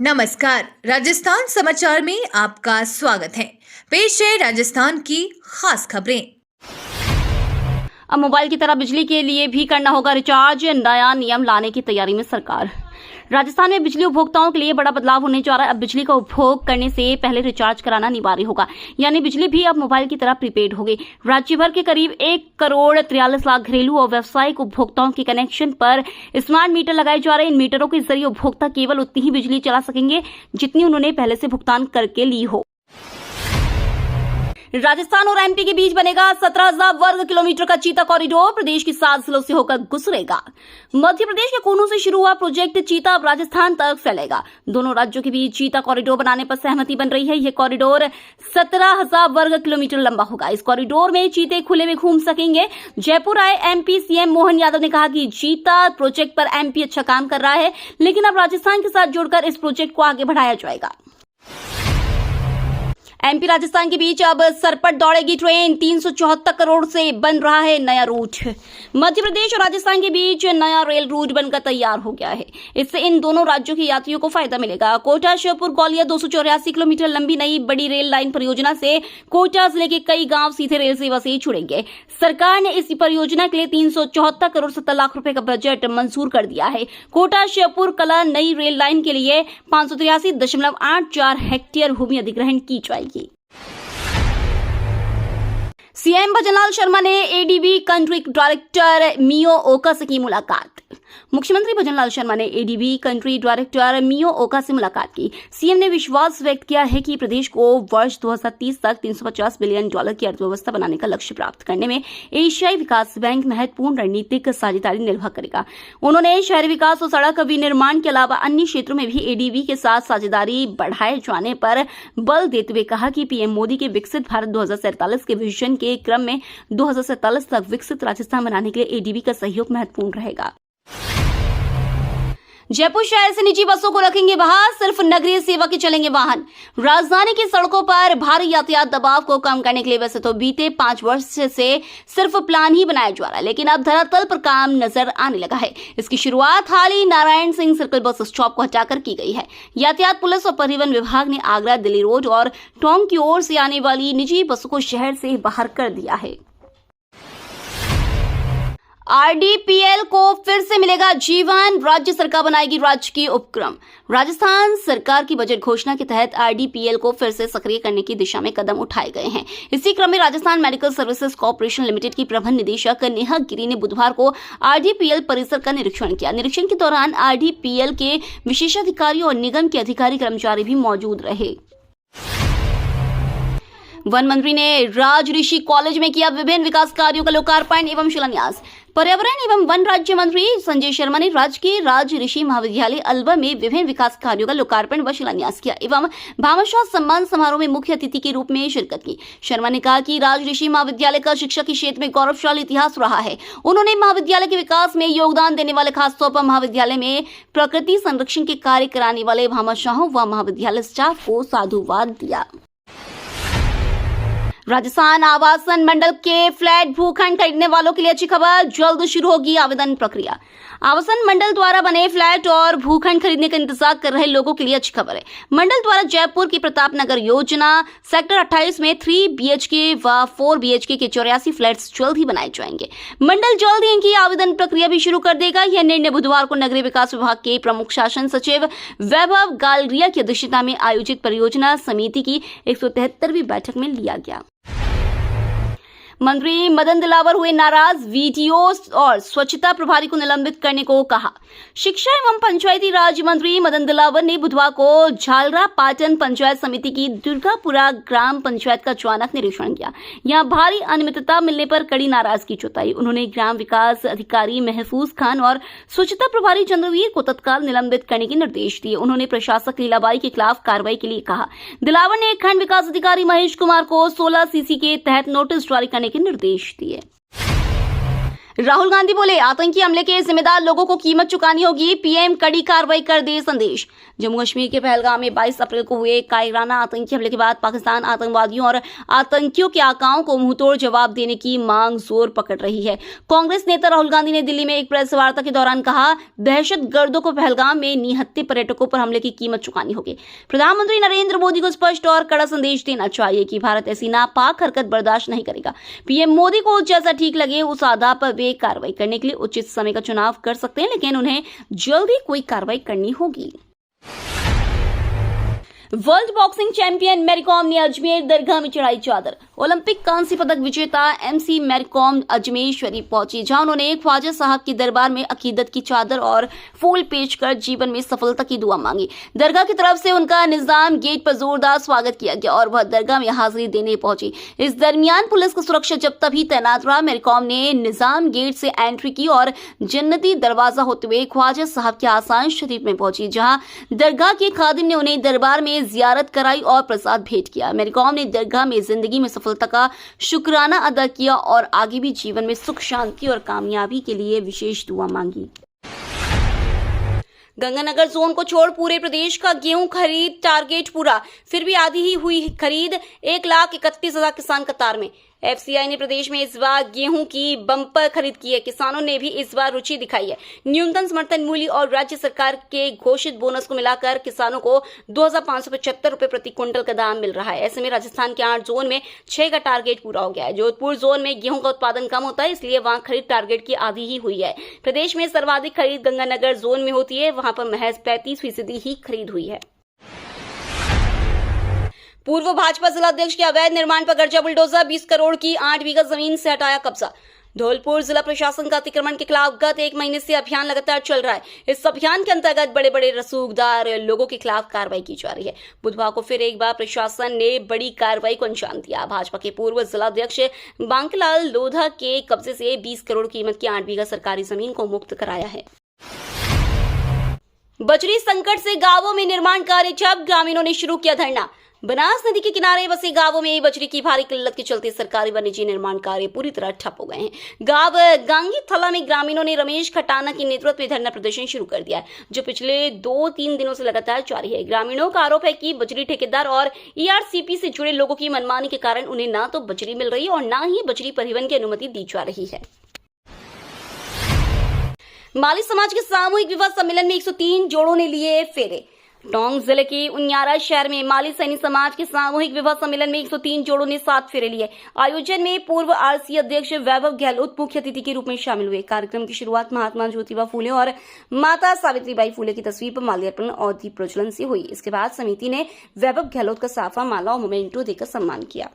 नमस्कार, राजस्थान समाचार में आपका स्वागत है। पेश है राजस्थान की खास खबरें। अब मोबाइल की तरह बिजली के लिए भी करना होगा रिचार्ज, नया नियम लाने की तैयारी में सरकार। राजस्थान में बिजली उपभोक्ताओं के लिए बड़ा बदलाव होने जा रहा है। अब बिजली का उपभोग करने से पहले रिचार्ज कराना अनिवार्य होगा, यानी बिजली भी अब मोबाइल की तरह प्रीपेड होगी। राज्य भर के करीब 1,43,00,000 घरेलू और व्यावसायिक उपभोक्ताओं के कनेक्शन पर स्मार्ट मीटर लगाए जा रहे हैं। इन मीटरों के जरिए उपभोक्ता केवल उतनी ही बिजली चला सकेंगे जितनी उन्होंने पहले से भुगतान करके ली हो। राजस्थान और एमपी के बीच बनेगा 17,000 वर्ग किलोमीटर का चीता कॉरिडोर, प्रदेश की 7 जिलों से होकर गुजरेगा। मध्य प्रदेश के कोनों से शुरू हुआ प्रोजेक्ट चीता अब राजस्थान तक फैलेगा। दोनों राज्यों के बीच चीता कॉरिडोर बनाने पर सहमति बन रही है। यह कॉरिडोर 17,000 वर्ग किलोमीटर लंबा होगा। इस कॉरिडोर में चीते खुले में घूम सकेंगे। जयपुर आए एमपी सीएम मोहन यादव ने कहा कि चीता प्रोजेक्ट पर एमपी अच्छा काम कर रहा है, लेकिन अब राजस्थान के साथ जुड़कर इस प्रोजेक्ट को आगे बढ़ाया जाएगा। एमपी राजस्थान के बीच अब सरपट दौड़ेगी ट्रेन। 374 करोड़ से बन रहा है नया रूट। मध्य प्रदेश और राजस्थान के बीच नया रेल रूट बनकर तैयार हो गया है। इससे इन दोनों राज्यों के यात्रियों को फायदा मिलेगा। कोटा श्योपुर ग्वालियर 284 किलोमीटर लंबी नई बड़ी रेल लाइन परियोजना से कोटा जिले के कई गांव सीधे रेल सेवा से जुड़ेंगे। सरकार ने इस परियोजना के लिए 374 करोड़ 70 लाख रुपए का बजट मंजूर कर दिया है। कोटा श्योपुर कला नई रेल लाइन के लिए 583.84 हेक्टेयर भूमि अधिग्रहण की जाएगी। सीएम भजनलाल शर्मा ने एडीबी कंट्री डायरेक्टर मियो ओका से की मुलाकात। मुख्यमंत्री भजनलाल शर्मा ने एडीबी कंट्री डायरेक्टर मियो ओका से मुलाकात की। सीएम ने विश्वास व्यक्त किया है कि प्रदेश को वर्ष 2030 तक $350 बिलियन की अर्थव्यवस्था बनाने का लक्ष्य प्राप्त करने में एशियाई विकास बैंक महत्वपूर्ण रणनीतिक साझेदारी निर्भर करेगा। उन्होंने शहरी विकास और सड़क विनिर्माण के अलावा अन्य क्षेत्रों में भी एडीबी के साथ साझेदारी बढ़ाए जाने पर बल देते हुए कहा कि पीएम मोदी के विकसित भारत 2047 के विजन के क्रम में 2047 तक विकसित राजस्थान बनाने के लिए एडीबी का सहयोग महत्वपूर्ण रहेगा। जयपुर शहर से निजी बसों को रखेंगे बाहर, सिर्फ नगरीय सेवा के चलेंगे वाहन। राजधानी की सड़कों पर भारी यातायात दबाव को कम करने के लिए वैसे तो बीते 5 वर्ष से सिर्फ प्लान ही बनाया जा रहा है, लेकिन अब धरातल पर काम नजर आने लगा है। इसकी शुरुआत हाल ही Narayan Singh circle bus stop को हटाकर की गई है। यातायात पुलिस और परिवहन विभाग ने आगरा, दिल्ली रोड और टोंक की ओर से आने वाली निजी बसों को शहर से बाहर कर दिया है। आरडीपीएल को फिर से मिलेगा जीवन, राज्य सरकार बनाएगी राजकीय उपक्रम। राजस्थान सरकार की बजट घोषणा के तहत आरडीपीएल को फिर से सक्रिय करने की दिशा में कदम उठाए गए हैं। इसी क्रम में Rajasthan medical services corporation limited की प्रबंध निदेशक नेहा गिरी ने बुधवार को आरडीपीएल परिसर का निरीक्षण किया। निरीक्षण के दौरान आरडीपीएल के विशेषाधिकारी और निगम के अधिकारी कर्मचारी भी मौजूद रहे। वन मंत्री ने राज ऋषि कॉलेज में किया विभिन्न विकास कार्यों का लोकार्पण एवं शिलान्यास। पर्यावरण एवं वन राज्य मंत्री संजय शर्मा ने राजकीय राज ऋषि महाविद्यालय अलवर में विभिन्न विकास कार्यों का लोकार्पण व शिलान्यास किया एवं भामाशाह सम्मान समारोह में मुख्य अतिथि के रूप में शिरकत की। शर्मा ने कहा कि राज ऋषि महाविद्यालय का शिक्षा के क्षेत्र में गौरवशाली इतिहास रहा है। उन्होंने महाविद्यालय के विकास में योगदान देने वाले, खासतौर पर महाविद्यालय में प्रकृति संरक्षण के कार्य कराने वाले भामाशाहों व महाविद्यालय स्टाफ को साधुवाद दिया। राजस्थान आवासन मंडल के फ्लैट भूखंड खरीदने वालों के लिए अच्छी खबर, जल्द शुरू होगी आवेदन प्रक्रिया। आवासन मंडल द्वारा बने फ्लैट और भूखंड खरीदने का इंतजार कर रहे लोगों के लिए अच्छी खबर है। मंडल द्वारा जयपुर की प्रताप नगर योजना सेक्टर 28 में 3 BHK व 4 BHK के 84 फ्लैट्स जल्द ही बनाए जाएंगे। मंडल जल्द ही इनकी आवेदन प्रक्रिया भी शुरू कर देगा। यह निर्णय बुधवार को नगरीय विकास विभाग के प्रमुख शासन सचिव वैभव गालरिया की अध्यक्षता में आयोजित परियोजना समिति की 173वीं बैठक में लिया गया। मंत्री मदन दिलावर हुए नाराज, वीडियो और स्वच्छता प्रभारी को निलंबित करने को कहा। शिक्षा एवं पंचायती राज मंत्री मदन दिलावर ने बुधवार को झालरा पाटन पंचायत समिति की दुर्गापुरा ग्राम पंचायत का अचानक निरीक्षण किया। यहां भारी अनियमितता मिलने पर कड़ी नाराजगी जताई। उन्होंने ग्राम विकास अधिकारी महफूज खान और स्वच्छता प्रभारी चंद्रवीर को तत्काल निलंबित करने के निर्देश दिए। उन्होंने प्रशासक लीलाबाई के खिलाफ कार्रवाई के लिए कहा। दिलावर ने खंड विकास अधिकारी महेश कुमार को 16 CC के तहत नोटिस जारी करने के निर्देश दिए। राहुल गांधी बोले, आतंकी हमले के जिम्मेदार लोगों को कीमत चुकानी होगी, पीएम कड़ी कार्रवाई कर दे संदेश। जम्मू कश्मीर के पहलगाम में 22 अप्रैल को हुए कायराना आतंकी हमले के बाद पाकिस्तान आतंकवादियों और आतंकियों के आकाओं को मुंहतोड़ जवाब देने की मांग जोर पकड़ रही है। कांग्रेस नेता राहुल गांधी ने दिल्ली में एक प्रेस वार्ता के दौरान कहा, दहशतगर्दों को पहलगाम में निहत्थे पर्यटकों पर हमले की कीमत चुकानी होगी। प्रधानमंत्री नरेंद्र मोदी को स्पष्ट और कड़ा संदेश देना चाहिए कि भारत ऐसी नापाक हरकत बर्दाश्त नहीं करेगा। पीएम मोदी को जैसा ठीक लगे उस आधार पर वे कार्रवाई करने के लिए उचित समय का चुनाव कर सकते हैं, लेकिन उन्हें जल्दी कोई कार्रवाई करनी होगी। World boxing champion Mary Kom ने अजमेर दरगाह में चढ़ाई चादर। ओलंपिक कांस्य पदक विजेता MC Mary com Ajmer Sharif पहुंची, जहां उन्होंने ख्वाजा साहब के दरबार में अकीदत की चादर और फूल पेश कर जीवन में सफलता की दुआ मांगी। दरगाह की तरफ से उनका निजाम गेट पर जोरदार स्वागत किया गया और वह दरगाह में हाजिरी देने पहुंची। इस दरमियान पुलिस की सुरक्षा जब तभी तैनात रहा। मैरी कॉम ने निजाम गेट से एंट्री की और जन्नती दरवाजा होते हुए ख्वाजा साहब के आसान शरीफ में पहुंची, जहां दरगाह के खादिम ने उन्हें दरबार में जियारत कराई और प्रसाद भेंट किया। मैरी कॉम ने दरगाह में जिंदगी में सफलता का शुक्राना अदा किया और आगे भी जीवन में सुख शांति और कामयाबी के लिए विशेष दुआ मांगी। गंगानगर जोन को छोड़ पूरे प्रदेश का गेहूं खरीद टारगेट पूरा, फिर भी आधी ही हुई खरीद। 1,31,000 किसान कतार में। एफसीआई ने प्रदेश में इस बार गेहूं की बम्पर खरीद की है। किसानों ने भी इस बार रुचि दिखाई है। न्यूनतम समर्थन मूल्य और राज्य सरकार के घोषित बोनस को मिलाकर किसानों को 2,575 रुपए प्रति क्विंटल का दाम मिल रहा है। ऐसे में राजस्थान के 8 जोन में 6 का टारगेट पूरा हो गया है। जोधपुर जोन में गेहूं का उत्पादन कम होता है, इसलिए वहां खरीद टारगेट की आधी ही हुई है। प्रदेश में सर्वाधिक खरीद गंगानगर जोन में होती है, वहां पर महज 35% ही खरीद हुई है। पूर्व भाजपा जिलाध्यक्ष के अवैध निर्माण पर गर्जा बुलडोजर, 20 करोड़ की 8 बीघा जमीन से हटाया कब्जा। धौलपुर जिला प्रशासन का अतिक्रमण के खिलाफ गत 1 महीने से अभियान लगातार चल रहा है। इस अभियान के अंतर्गत बड़े बड़े रसूखदार लोगों के खिलाफ कार्रवाई की जा रही है। बुधवार को फिर एक बार प्रशासन ने बड़ी कार्रवाई को अंजाम दिया। भाजपा के पूर्व जिलाध्यक्ष बांकीलाल लोधा के कब्जे से 20 करोड़ कीमत की 8 बीघा सरकारी जमीन को मुक्त कराया है। बजरी संकट से गांवों में निर्माण कार्य ठप, ग्रामीणों ने शुरू किया धरना। बनास नदी के किनारे बसे गांवों में बजरी की भारी किल्लत के चलते सरकारी व निजी निर्माण कार्य पूरी तरह ठप हो गए हैं। गांव गांगी थला में ग्रामीणों ने रमेश खटाना के नेतृत्व में धरना प्रदर्शन शुरू कर दिया है, जो पिछले 2-3 दिनों से लगातार जारी है। ग्रामीणों का आरोप है कि बजरी ठेकेदार और ईआरसीपी से जुड़े लोगों की मनमानी के कारण उन्हें ना तो बजरी मिल रही और ना ही बजरी परिवहन की अनुमति दी जा रही है। माली समाज के सामूहिक विवाह सम्मेलन में 103 जोड़ों ने लिए फेरे। टोंक जिले के उन्यारा शहर में माली सैनी समाज के सामूहिक विवाह सम्मेलन में 103 जोड़ों ने 7 फेरे लिए। आयोजन में पूर्व आरसी अध्यक्ष वैभव गहलोत मुख्य अतिथि के रूप में शामिल हुए। कार्यक्रम की शुरुआत महात्मा ज्योतिबा फूले और माता सावित्रीबाई फूले की तस्वीर पर माल्यार्पण और दीप प्रज्वलन से हुई। इसके बाद समिति ने वैभव गहलोत का साफा, माला और मोमेंटो देकर सम्मान किया।